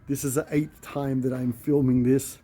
This is the 8th time that I'm filming this,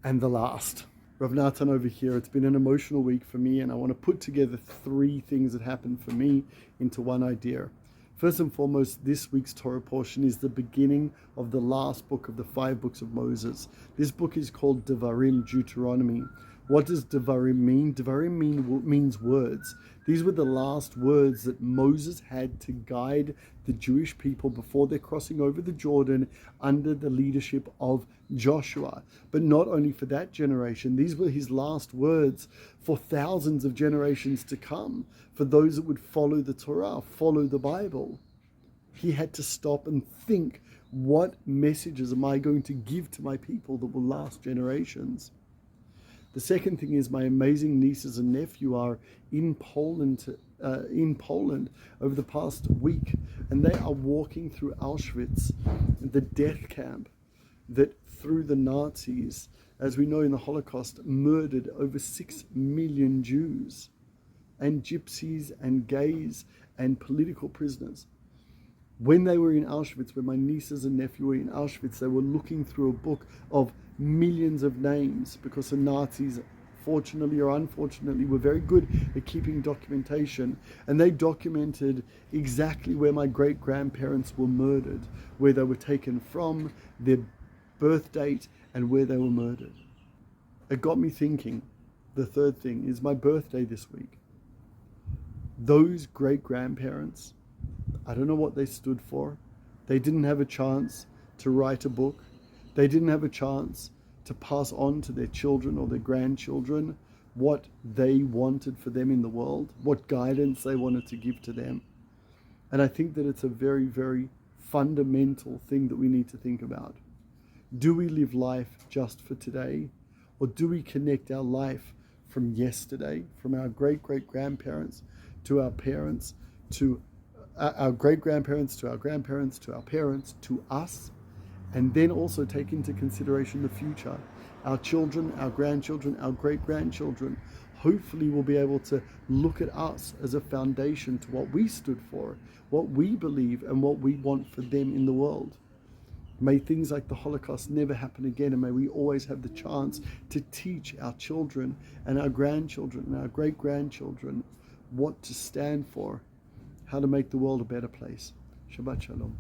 and the last. Rav Natan over here. It's been an emotional week for me, and I want to put together 3 things that happened for me into one idea. First and foremost, this week's Torah portion is the beginning of the last book of the 5 books of Moses. This book is called Devarim, Deuteronomy. What does Devarim mean? Devarim means words. These were the last words that Moses had to guide the Jewish people before they're crossing over the Jordan under the leadership of Joshua. But not only for that generation, these were his last words for thousands of generations to come, for those that would follow the Torah, follow the Bible. He had to stop and think, what messages am I going to give to my people that will last generations? The second thing is my amazing nieces and nephew are in Poland over the past week, and they are walking through Auschwitz, the death camp that through the Nazis, as we know in the Holocaust, murdered over 6 million Jews and gypsies and gays and political prisoners. When they were in Auschwitz, when my nieces and nephew were in Auschwitz, they were looking through a book of millions of names, because the Nazis, fortunately or unfortunately, were very good at keeping documentation, and they documented exactly where my great-grandparents were murdered, where they were taken from, their birth date, and where they were murdered. It got me thinking. The third thing is my birthday this week. Those great-grandparents, I don't know what they stood for. They didn't have a chance to write a book. They didn't have a chance to pass on to their children or their grandchildren what they wanted for them in the world, what guidance they wanted to give to them. And I think that it's a very, very fundamental thing that we need to think about. Do we live life just for today, or do we connect our life from yesterday, from our great-great-grandparents to our parents, to our great-grandparents, to our grandparents, to our parents, to us, and then also take into consideration the future. Our children, our grandchildren, our great-grandchildren, hopefully will be able to look at us as a foundation to what we stood for, what we believe, and what we want for them in the world. May things like the Holocaust never happen again, and may we always have the chance to teach our children and our grandchildren and our great-grandchildren what to stand for, how to make the world a better place. Shabbat Shalom.